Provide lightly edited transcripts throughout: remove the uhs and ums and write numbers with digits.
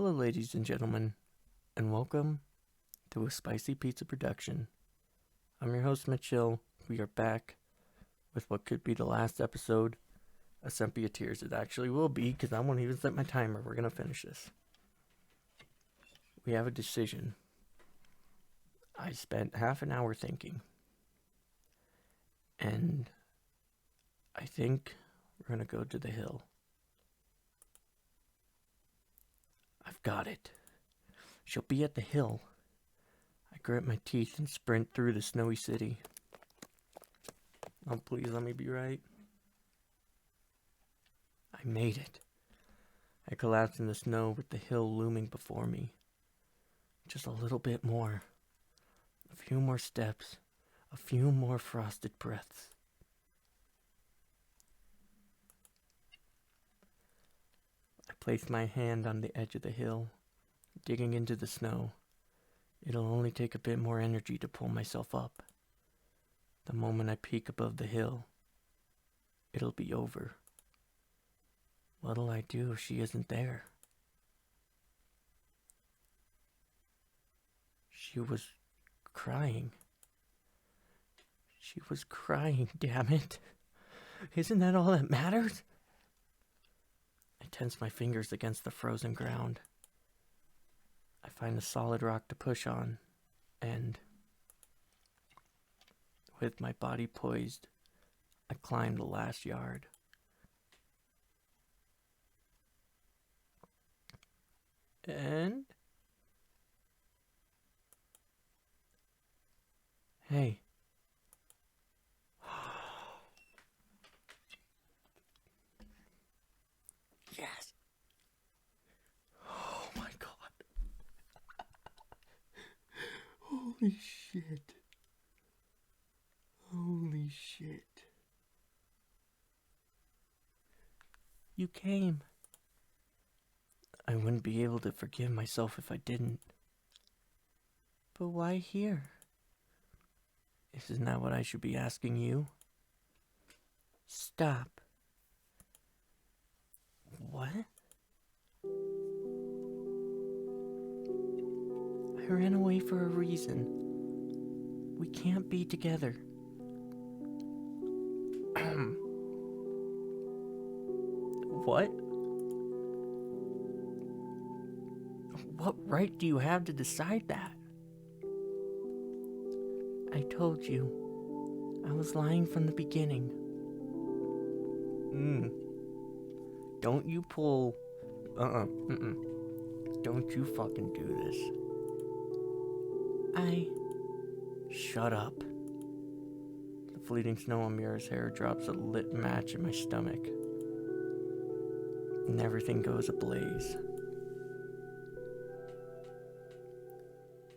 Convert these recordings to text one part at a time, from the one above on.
Hello, ladies and gentlemen, and welcome to a Spicy Pizza production. I'm your host, Mitchell. We are back with what could be the last episode of Sepia Tears. It actually will be, because I won't even set my timer. We're going to finish this. We have a decision. I spent half an hour thinking, and I think we're going to go to the hill. I've got it. She'll be at the hill. I grit my teeth and sprint through the snowy city. Oh, please let me be right. I made it. I collapsed in the snow with the hill looming before me. Just a little bit more. A few more steps. A few more frosted breaths. I placed my hand on the edge of the hill, digging into the snow. It'll only take a bit more energy to pull myself up. The moment I peek above the hill, it'll be over. What'll I do if she isn't there? She was crying. She was crying, damn it. Isn't that all that matters? I tense my fingers against the frozen ground. I find a solid rock to push on, and with my body poised, I climb the last yard. And hey. Yes. Oh my god. Holy shit. Holy shit. You came. I wouldn't be able to forgive myself if I didn't. But why here? Isn't that what I should be asking you? Stop. What? I ran away for a reason. We can't be together. What? What right do you have to decide that? I told you. I was lying from the beginning. Don't you pull... Don't you fucking do this. Shut up. The fleeting snow on Mira's hair drops a lit match in my stomach. And everything goes ablaze.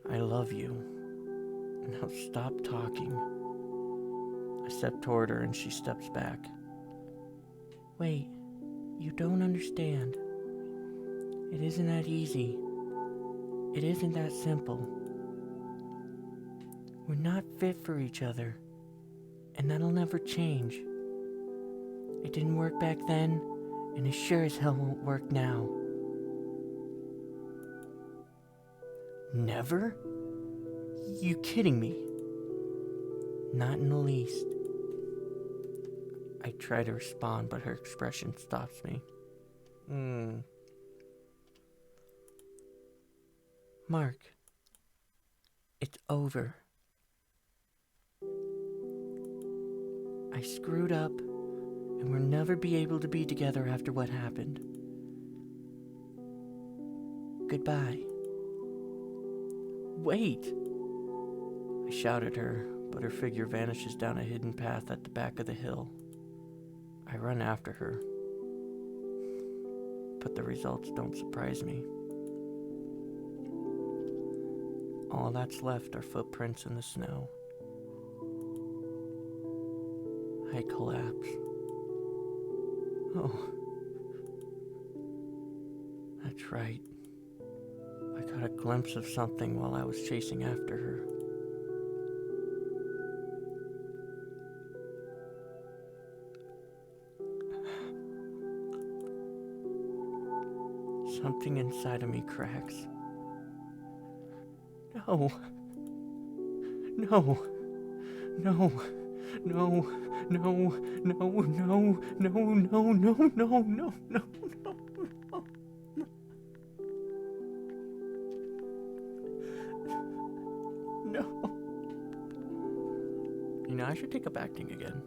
I love you. Now stop talking. I step toward her and she steps back. Wait, you don't understand. It isn't that easy. It isn't that simple. We're not fit for each other, and that'll never change. It didn't work back then, and it sure as hell won't work now. Never? You kidding me? Not in the least. I try to respond, but her expression stops me. Mark, it's over. I screwed up, and we'll never be able to be together after what happened. Goodbye. Wait! I shout at her, but her figure vanishes down a hidden path at the back of the hill. I run after her, but the results don't surprise me. All that's left are footprints in the snow. I collapse. Oh, that's right. I got a glimpse of something while I was chasing after her. Something inside of me cracks. No. No. No. No. No. No. No. No. No. No. No. No. No. No. No. You know, I should take up acting again.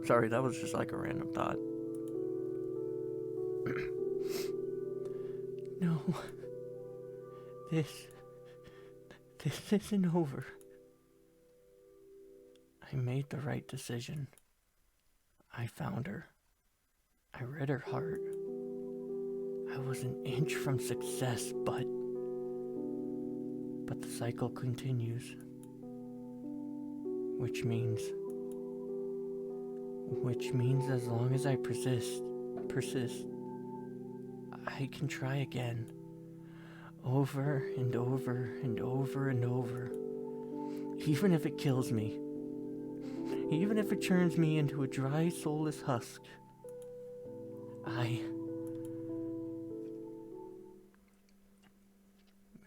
Sorry, that was just like a random thought. No. This isn't over. I made the right decision. I found her. I read her heart. I was an inch from success, but the cycle continues. Which means as long as I persist, I can try again. Over and over and over and over. Even if it kills me. Even if it turns me into a dry, soulless husk.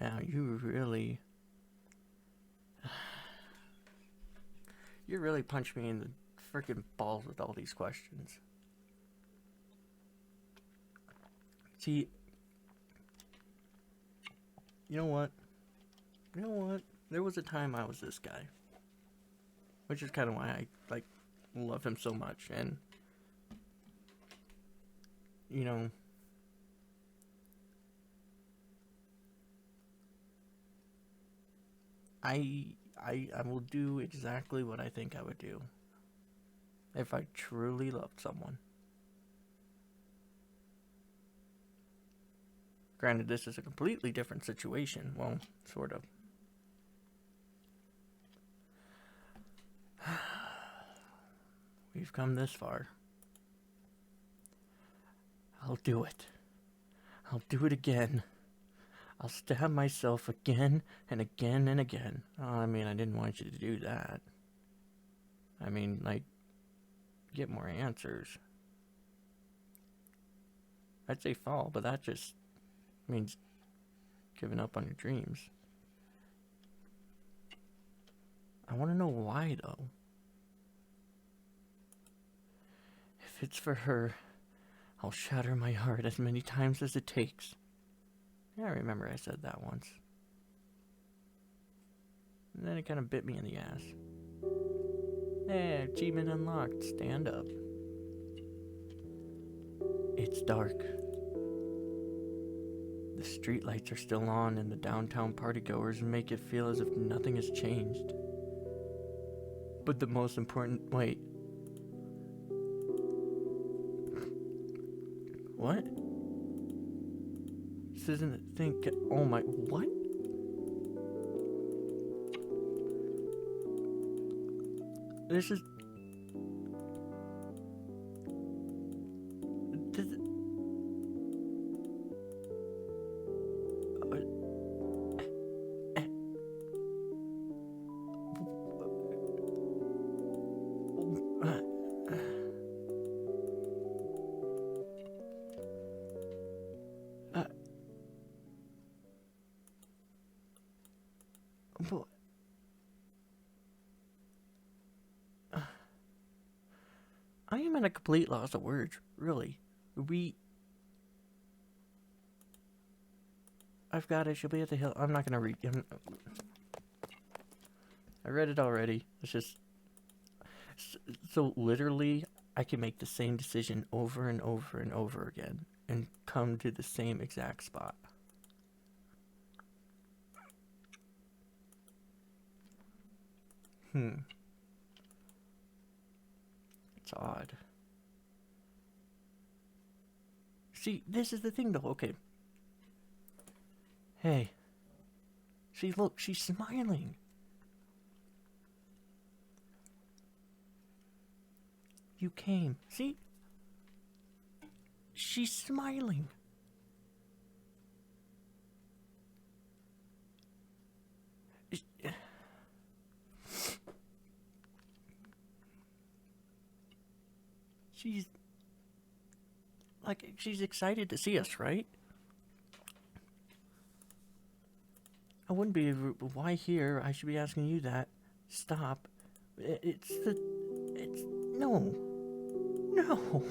Now you really punched me in the freaking balls with all these questions. See, you know what? There was a time I was this guy. Which is kind of why I, love him so much. And, you know, I will do exactly what I think I would do if I truly loved someone. Granted, this is a completely different situation. Well, sort of. We've come this far. I'll do it. I'll do it again. I'll stab myself again and again and again. Oh, I mean, I didn't want you to do that. I mean, get more answers. I'd say fall, but that just means giving up on your dreams. I want to know why, though. If it's for her, I'll shatter my heart as many times as it takes. Yeah, I remember I said that once. And then it kind of bit me in the ass. Hey, achievement unlocked. Stand up. It's dark. The streetlights are still on and the downtown partygoers make it feel as if nothing has changed. But the most important... Wait. What? This isn't a thing... Oh my... What? This is... I am at a complete loss of words, really. I've got it, she'll be at the hill. I'm not gonna read. I read it already. It's just... So literally, I can make the same decision over and over and over again and come to the same exact spot. It's odd. See, this is the thing though, okay. Hey. See, look, she's smiling. You came. See? She's smiling. She's like, She's excited to see us, right? I wouldn't be. Why here? I should be asking you that. Stop. It's the. It's. No. No.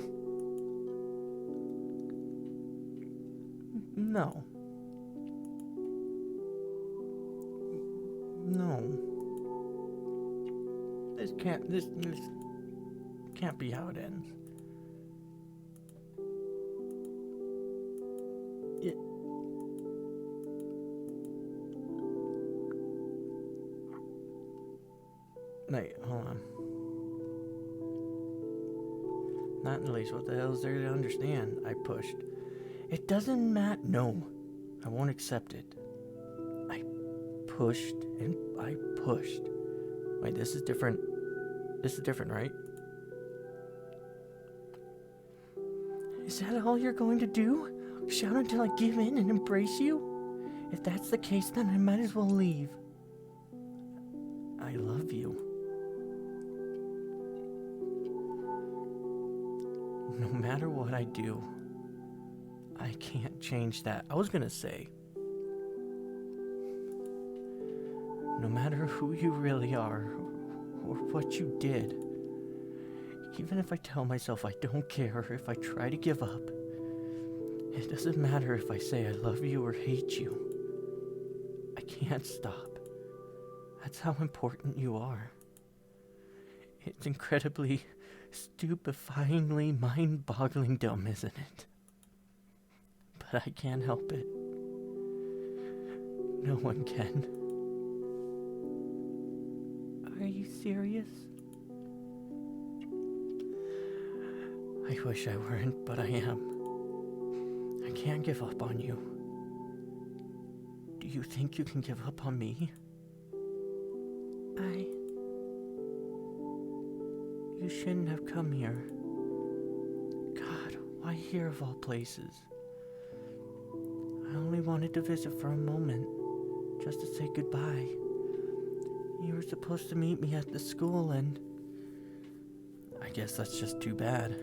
No. No. This can't be how it ends. It. Wait, hold on. Not in the least. What the hell is there to understand? I pushed. It doesn't matter. No. I won't accept it. I pushed and I pushed. Wait, this is different. This is different, right? Is that all you're going to do? Shout until I give in and embrace you? If that's the case, then I might as well leave. I love you. No matter what I do, I can't change that. I was gonna say, no matter who you really are, or what you did, even if I tell myself I don't care, if I try to give up, it doesn't matter if I say I love you or hate you. I can't stop. That's how important you are. It's incredibly, stupefyingly, mind-boggling dumb, isn't it? But I can't help it. No one can. Are you serious? I wish I weren't, but I am. I can't give up on you. Do you think you can give up on me? You shouldn't have come here. God, why here of all places? I only wanted to visit for a moment, just to say goodbye. You were supposed to meet me at the school and... I guess that's just too bad.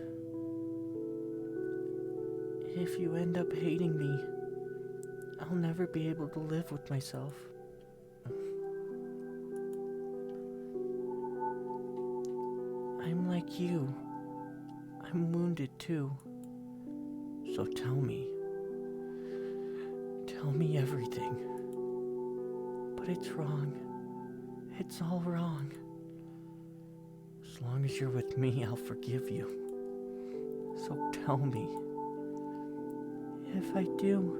If you end up hating me, I'll never be able to live with myself. I'm like you. I'm wounded too. So tell me. Tell me everything. But it's wrong. It's all wrong. As long as you're with me, I'll forgive you. So tell me. If I do,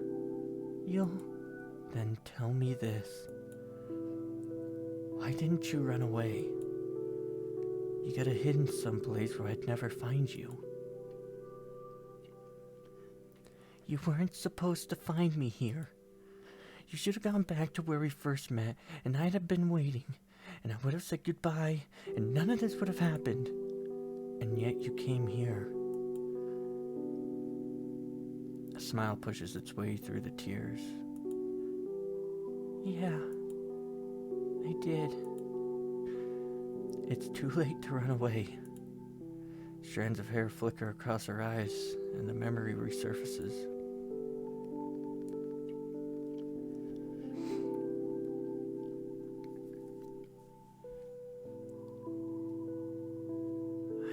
you'll... Then tell me this. Why didn't you run away? You got hidden someplace where I'd never find you. You weren't supposed to find me here. You should have gone back to where we first met, and I'd have been waiting, and I would have said goodbye, and none of this would have happened. And yet you came here. A smile pushes its way through the tears. Yeah, I did. It's too late to run away. Strands of hair flicker across her eyes, and the memory resurfaces.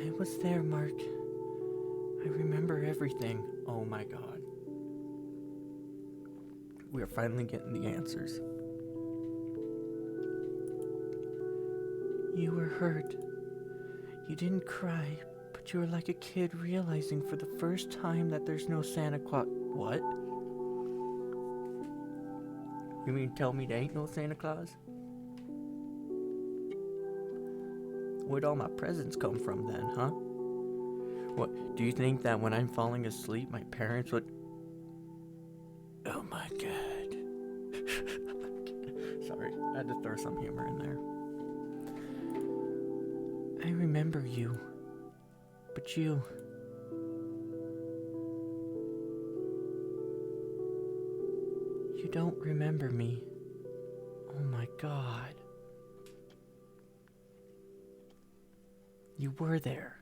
I was there, Mark. I remember everything. Oh my God. We are finally getting the answers. You were hurt. You didn't cry, but you were like a kid realizing for the first time that there's no Santa Claus. What? You mean tell me there ain't no Santa Claus? Where'd all my presents come from then, huh? What, do you think that when I'm falling asleep, my parents would... Oh my God. Sorry, I had to throw some humor in there. I remember you, but you don't remember me. Oh my God. You were there.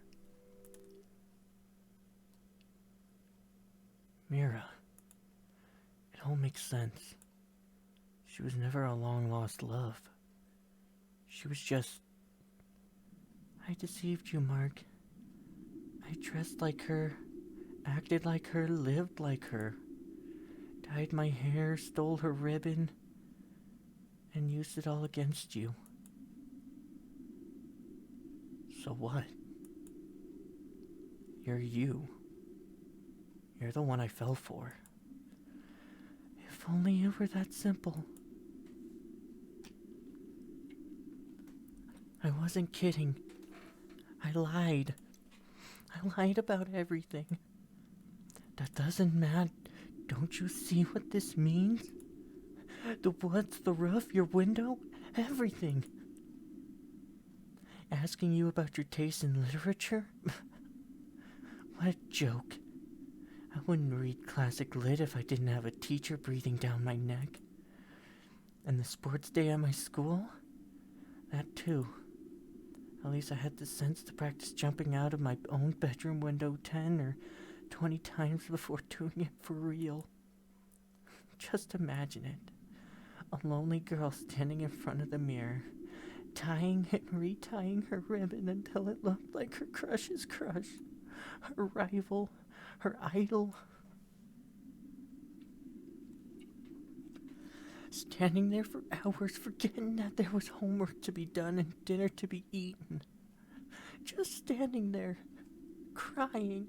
Mira. It all makes sense. She was never a long-lost love. She was just... I deceived you, Mark. I dressed like her, acted like her, lived like her. Dyed my hair, stole her ribbon, and used it all against you. So what? You're you. You're the one I fell for. If only it were that simple. I wasn't kidding. I lied. I lied about everything. That doesn't matter. Don't you see what this means? The woods, the roof, your window, everything. Asking you about your taste in literature? What a joke. I wouldn't read classic lit if I didn't have a teacher breathing down my neck. And the sports day at my school? That too. At least I had the sense to practice jumping out of my own bedroom window 10 or 20 times before doing it for real. Just imagine it. A lonely girl standing in front of the mirror, tying and retying her ribbon until it looked like her crush's crush, her rival, her idol. Standing there for hours, forgetting that there was homework to be done and dinner to be eaten. Just standing there, crying.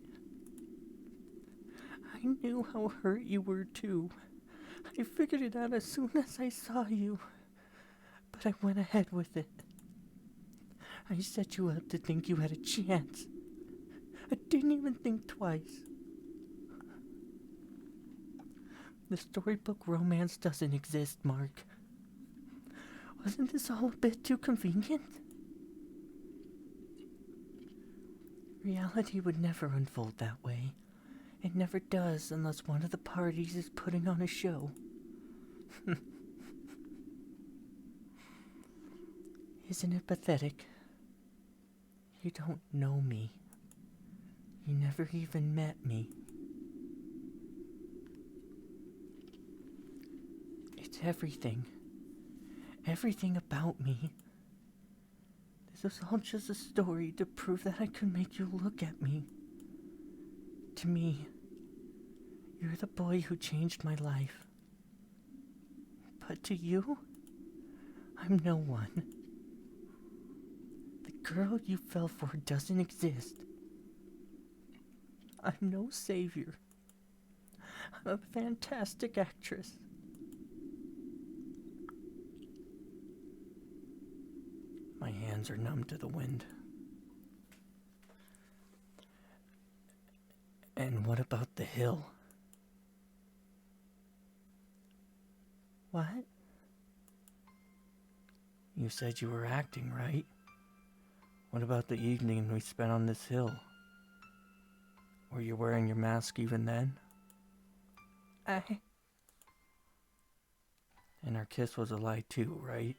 I knew how hurt you were too. I figured it out as soon as I saw you. But I went ahead with it. I set you up to think you had a chance. I didn't even think twice. The storybook romance doesn't exist, Mark. Wasn't this all a bit too convenient? Reality would never unfold that way. It never does unless one of the parties is putting on a show. Isn't it pathetic? You don't know me. You never even met me. It's everything. Everything about me. This was all just a story to prove that I could make you look at me. To me, you're the boy who changed my life. But to you, I'm no one. The girl you fell for doesn't exist. I'm no savior. I'm a fantastic actress. My hands are numb to the wind. And what about the hill? What? You said you were acting, right? What about the evening we spent on this hill? Were you wearing your mask even then? And our kiss was a lie too, right?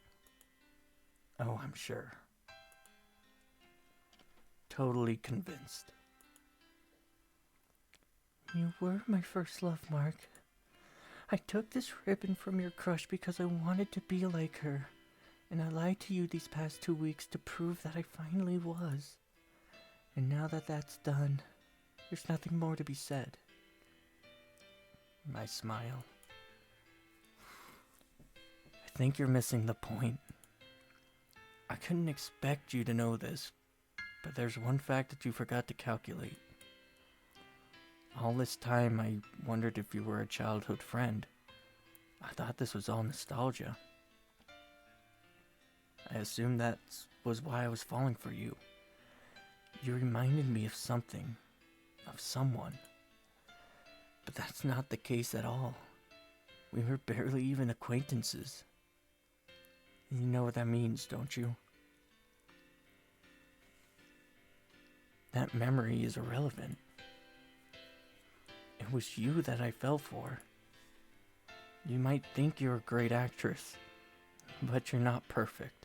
Oh, I'm sure. Totally convinced. You were my first love, Mark. I took this ribbon from your crush because I wanted to be like her. And I lied to you these past 2 weeks to prove that I finally was. And now that that's done, there's nothing more to be said. I smile. I think you're missing the point. I couldn't expect you to know this, but there's one fact that you forgot to calculate. All this time I wondered if you were a childhood friend. I thought this was all nostalgia. I assumed that was why I was falling for you. You reminded me of something, of someone. But that's not the case at all. We were barely even acquaintances. You know what that means, don't you? That memory is irrelevant. It was you that I fell for. You might think you're a great actress, but you're not perfect.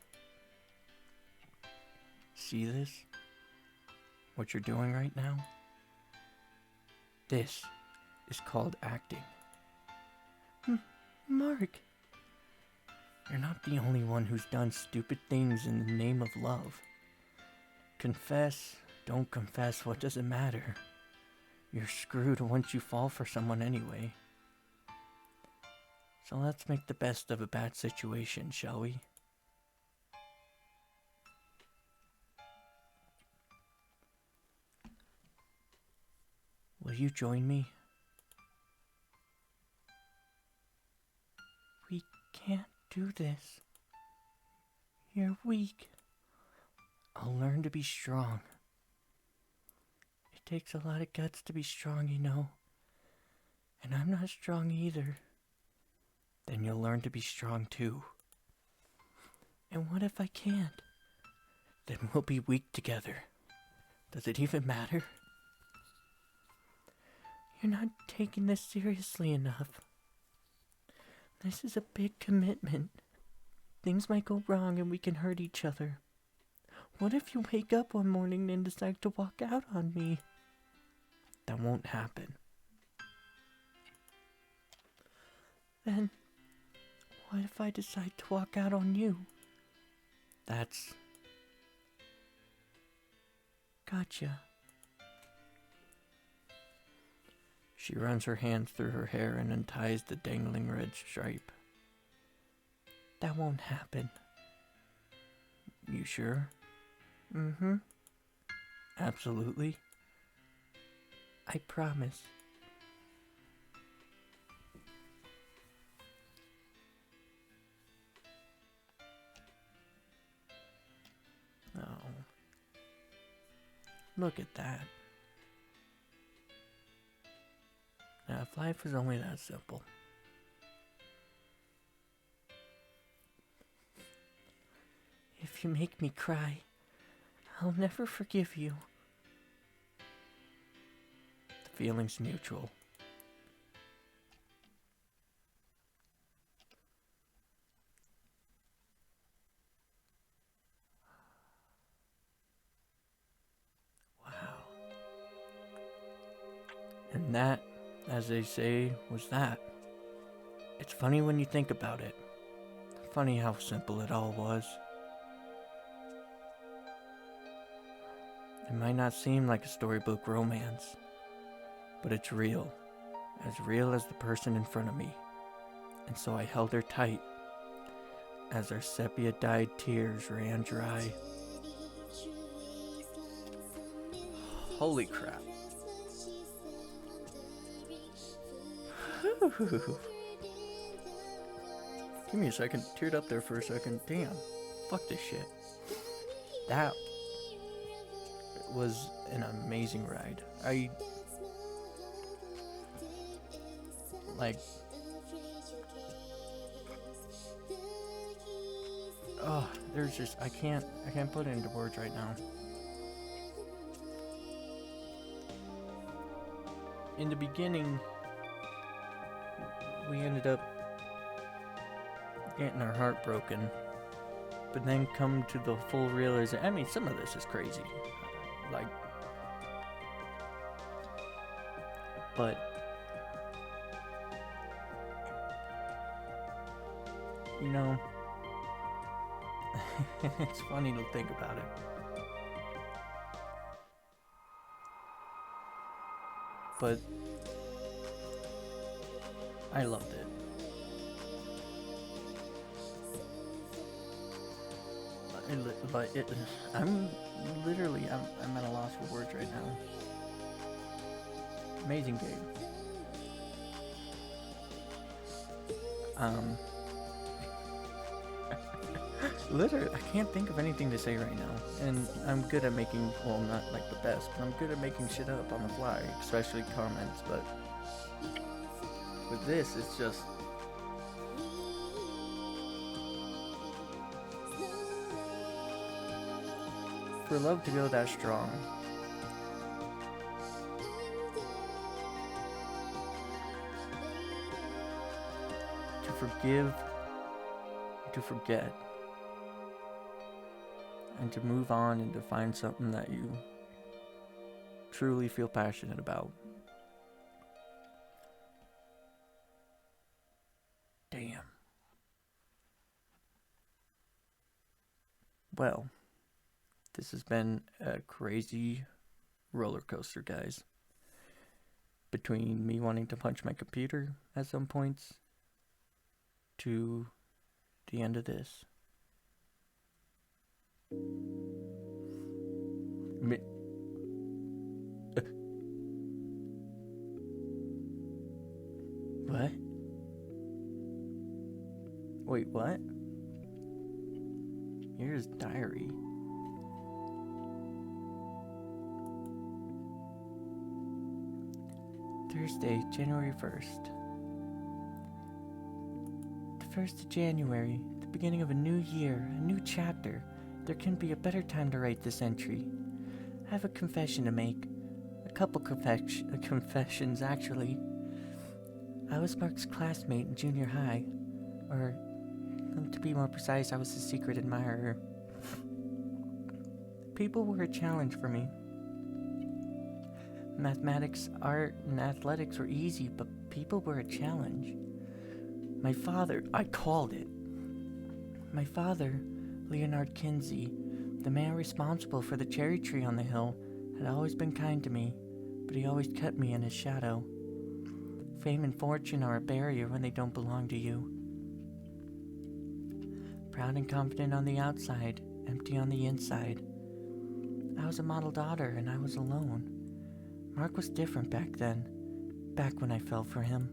See this? What you're doing right now? This is called acting. Mark, you're not the only one who's done stupid things in the name of love. Confess, don't confess, what does it matter? You're screwed once you fall for someone anyway. So let's make the best of a bad situation, shall we? Will you join me? We can't do this. You're weak. I'll learn to be strong. It takes a lot of guts to be strong, you know. And I'm not strong either. Then you'll learn to be strong too. And what if I can't? Then we'll be weak together. Does it even matter? You're not taking this seriously enough. This is a big commitment. Things might go wrong and we can hurt each other. What if you wake up one morning and decide to walk out on me? That won't happen. Then, what if I decide to walk out on you? That's... Gotcha. She runs her hands through her hair and unties the dangling red stripe. That won't happen. You sure? Mm-hmm. Absolutely. I promise. Oh. Look at that. Now, if life was only that simple. If you make me cry, I'll never forgive you. The feeling's mutual. Wow. And that, as they say, was that. It's funny when you think about it. Funny how simple it all was. It might not seem like a storybook romance, but it's real. As real as the person in front of me. And so I held her tight as our sepia-dyed tears ran dry. Holy crap. Give me a second. Teared up there for a second. Damn. Fuck this shit. That was an amazing ride. There's just, I can't put it into words right now. In the beginning, we ended up getting our heart broken, but then come to the full realization. I mean, some of this is crazy, but you know, it's funny to think about it. But I loved it. I'm at a loss for words right now. Amazing game. Literally, I can't think of anything to say right now. And I'm good at making, well, not like the best, but I'm good at making shit up on the fly, especially comments, but with this, it's just, for love to go that strong, to forgive, to forget, and to move on and to find something that you truly feel passionate about. Well, this has been a crazy roller coaster, guys. Between me wanting to punch my computer at some points to the end of this. What? Wait, what? Here's diary. Thursday, January 1st. The 1st of January, the beginning of a new year, a new chapter. There couldn't be a better time to write this entry. I have a confession to make. A couple confessions, actually. I was Mark's classmate in junior high. Or, to be more precise, I was his secret admirer. People were a challenge for me. Mathematics, art, and athletics were easy, but people were a challenge. My father, I called it. My father, Leonard Kinsey, the man responsible for the cherry tree on the hill, had always been kind to me, but he always kept me in his shadow. Fame and fortune are a barrier when they don't belong to you. Proud and confident on the outside, empty on the inside. I was a model daughter and I was alone. Mark was different back then, back when I fell for him.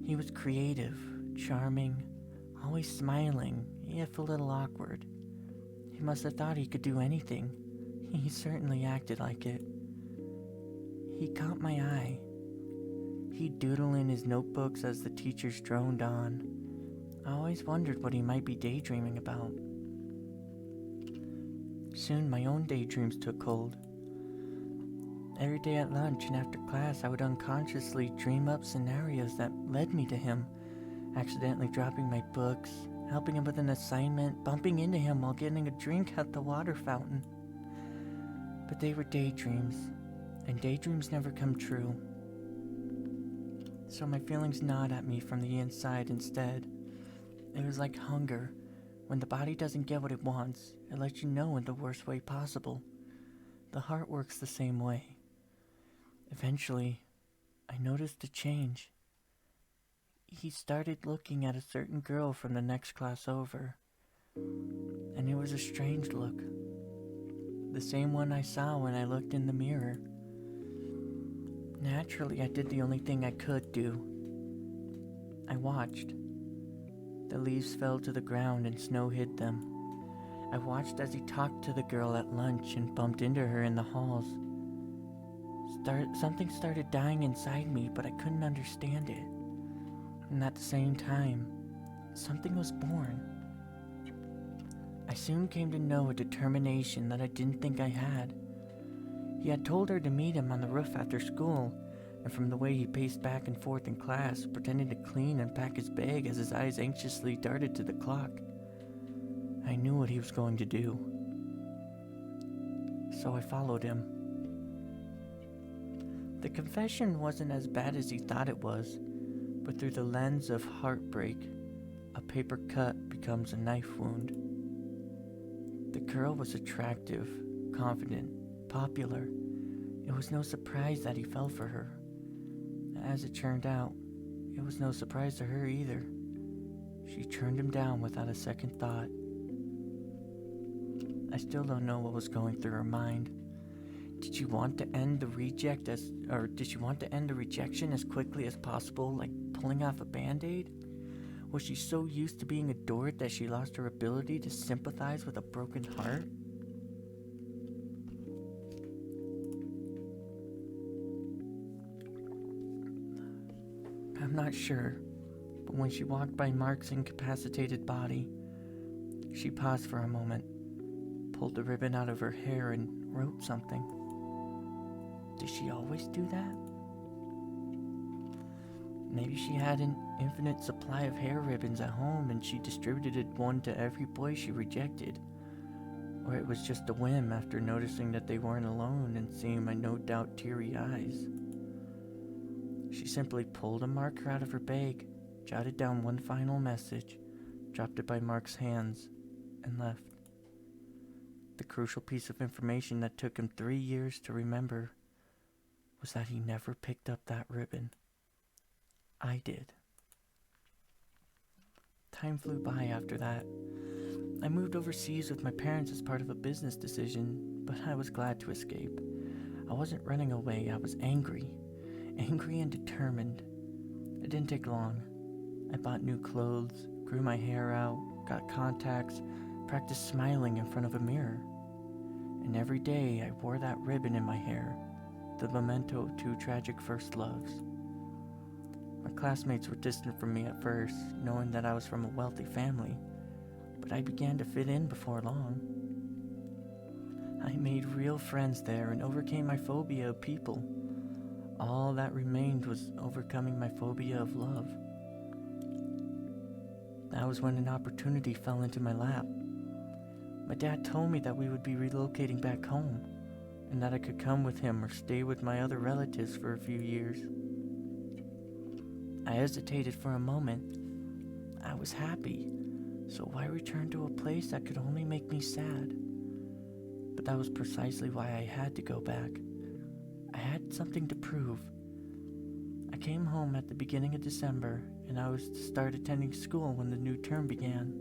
He was creative, charming, always smiling, if a little awkward. He must have thought he could do anything. He certainly acted like it. He caught my eye. He'd doodle in his notebooks as the teachers droned on. I always wondered what he might be daydreaming about. Soon my own daydreams took hold. Every day at lunch and after class, I would unconsciously dream up scenarios that led me to him, accidentally dropping my books, helping him with an assignment, bumping into him while getting a drink at the water fountain. But they were daydreams, and daydreams never come true. So my feelings gnawed at me from the inside instead. It was like hunger. When the body doesn't get what it wants, it lets you know in the worst way possible. The heart works the same way. Eventually, I noticed a change. He started looking at a certain girl from the next class over. And it was a strange look. The same one I saw when I looked in the mirror. Naturally, I did the only thing I could do. I watched. The leaves fell to the ground and snow hid them. I watched as he talked to the girl at lunch and bumped into her in the halls. Something started dying inside me, but I couldn't understand it. And at the same time, something was born. I soon came to know a determination that I didn't think I had. He had told her to meet him on the roof after school, and from the way he paced back and forth in class, pretending to clean and pack his bag as his eyes anxiously darted to the clock, I knew what he was going to do. So I followed him. The confession wasn't as bad as he thought it was, but through the lens of heartbreak, a paper cut becomes a knife wound. The girl was attractive, confident, popular. It was no surprise that he fell for her. As it turned out, it was no surprise to her either. She turned him down without a second thought. I still don't know what was going through her mind. Did she want to end the rejection as quickly as possible, like pulling off a band-aid? Was she so used to being adored that she lost her ability to sympathize with a broken heart? I'm not sure, but when she walked by Mark's incapacitated body, she paused for a moment, pulled the ribbon out of her hair, and wrote something. Did she always do that? Maybe she had an infinite supply of hair ribbons at home and she distributed one to every boy she rejected. Or it was just a whim after noticing that they weren't alone and seeing my no doubt teary eyes. She simply pulled a marker out of her bag, jotted down one final message, dropped it by Mark's hands, and left. The crucial piece of information that took him 3 years to remember was that he never picked up that ribbon. I did. Time flew by after that. I moved overseas with my parents as part of a business decision, but I was glad to escape. I wasn't running away, I was angry. Angry and determined. It didn't take long. I bought new clothes, grew my hair out, got contacts, practiced smiling in front of a mirror. And every day I wore that ribbon in my hair, the memento of 2 tragic first loves. My classmates were distant from me at first, knowing that I was from a wealthy family, but I began to fit in before long. I made real friends there and overcame my phobia of people. All that remained was overcoming my phobia of love. That was when an opportunity fell into my lap. My dad told me that we would be relocating back home, and that I could come with him or stay with my other relatives for a few years. I hesitated for a moment. I was happy, so why return to a place that could only make me sad? But that was precisely why I had to go back. I had something to prove. I came home at the beginning of December, and I was to start attending school when the new term began.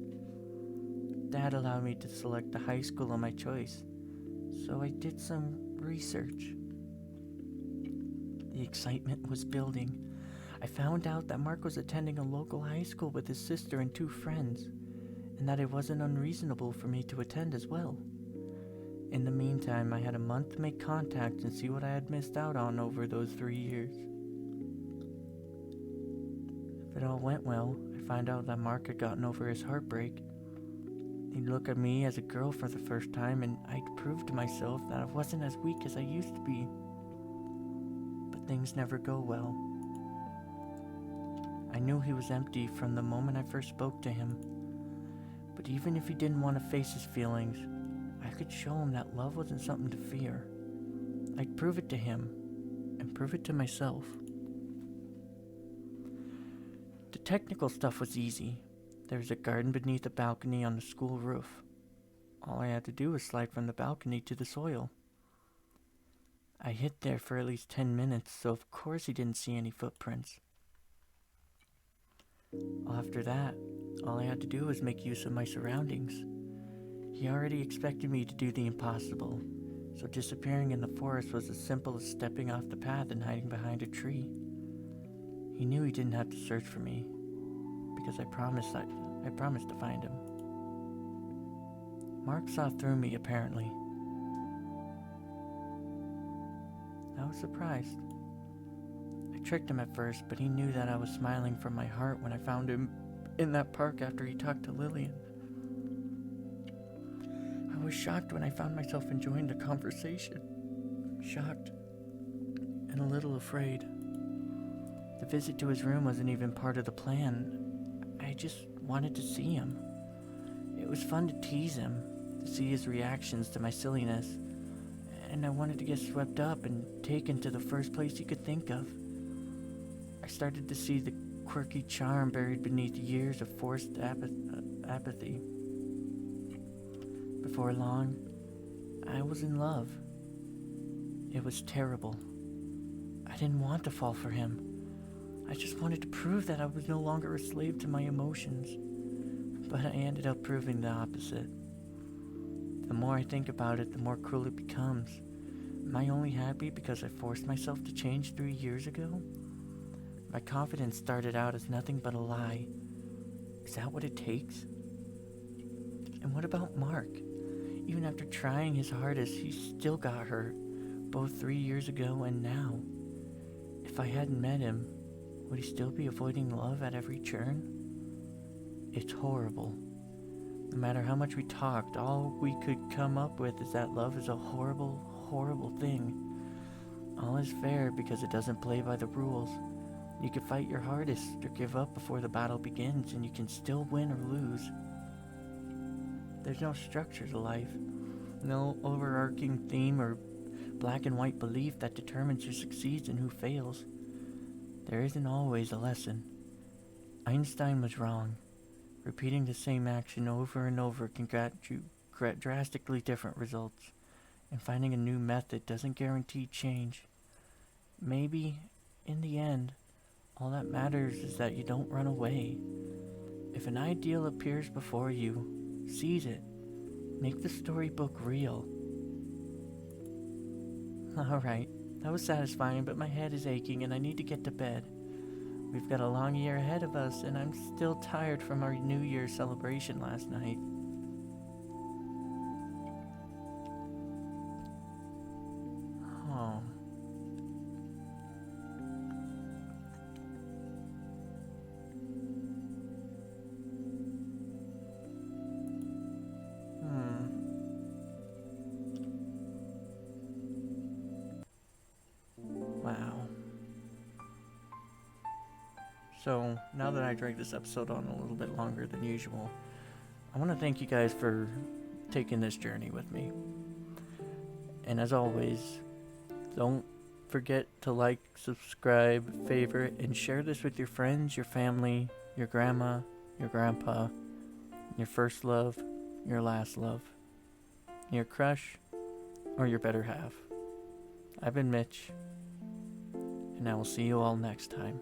Dad allowed me to select the high school of my choice, so I did some research. The excitement was building. I found out that Mark was attending a local high school with his sister and 2 friends, and that it wasn't unreasonable for me to attend as well. In the meantime, I had a month to make contact and see what I had missed out on over those 3 years. If it all went well, I found out that Mark had gotten over his heartbreak. He'd look at me as a girl for the first time, and I'd prove to myself that I wasn't as weak as I used to be. But things never go well. I knew he was empty from the moment I first spoke to him. But even if he didn't want to face his feelings, I could show him that love wasn't something to fear. I'd prove it to him, and prove it to myself. The technical stuff was easy. There was a garden beneath a balcony on the school roof. All I had to do was slide from the balcony to the soil. I hid there for at least 10 minutes, so of course he didn't see any footprints. After that, all I had to do was make use of my surroundings. He already expected me to do the impossible, so disappearing in the forest was as simple as stepping off the path and hiding behind a tree. He knew he didn't have to search for me, because I promised to find him. Mark saw through me, apparently. I was surprised. I tricked him at first, but he knew that I was smiling from my heart when I found him in that park after he talked to Lillian. I was shocked when I found myself enjoying the conversation. Shocked and a little afraid. The visit to his room wasn't even part of the plan. I just wanted to see him. It was fun to tease him, to see his reactions to my silliness, and I wanted to get swept up and taken to the first place he could think of. I started to see the quirky charm buried beneath years of forced apathy. Before long, I was in love. It was terrible. I didn't want to fall for him. I just wanted to prove that I was no longer a slave to my emotions. But I ended up proving the opposite. The more I think about it, the more cruel it becomes. Am I only happy because I forced myself to change 3 years ago? My confidence started out as nothing but a lie. Is that what it takes? And what about Mark? Even after trying his hardest, he still got hurt, both 3 years ago and now. If I hadn't met him, would he still be avoiding love at every turn? It's horrible. No matter how much we talked, all we could come up with is that love is a horrible, horrible thing. All is fair because it doesn't play by the rules. You can fight your hardest or give up before the battle begins, and you can still win or lose. There's no structure to life, no overarching theme or black and white belief that determines who succeeds and who fails. There isn't always a lesson. Einstein was wrong. Repeating the same action over and over can drastically different results, and finding a new method doesn't guarantee change. Maybe, in the end, all that matters is that you don't run away. If an ideal appears before you, seize it. Make the storybook real. Alright, that was satisfying, but my head is aching and I need to get to bed. We've got a long year ahead of us, and I'm still tired from our New Year's celebration last night. Oh. Wow. So, now that I dragged this episode on a little bit longer than usual, I want to thank you guys for taking this journey with me. And as always, don't forget to like, subscribe, favorite, and share this with your friends, your family, your grandma, your grandpa, your first love, your last love, your crush, or your better half. I've been Mitch, and I will see you all next time.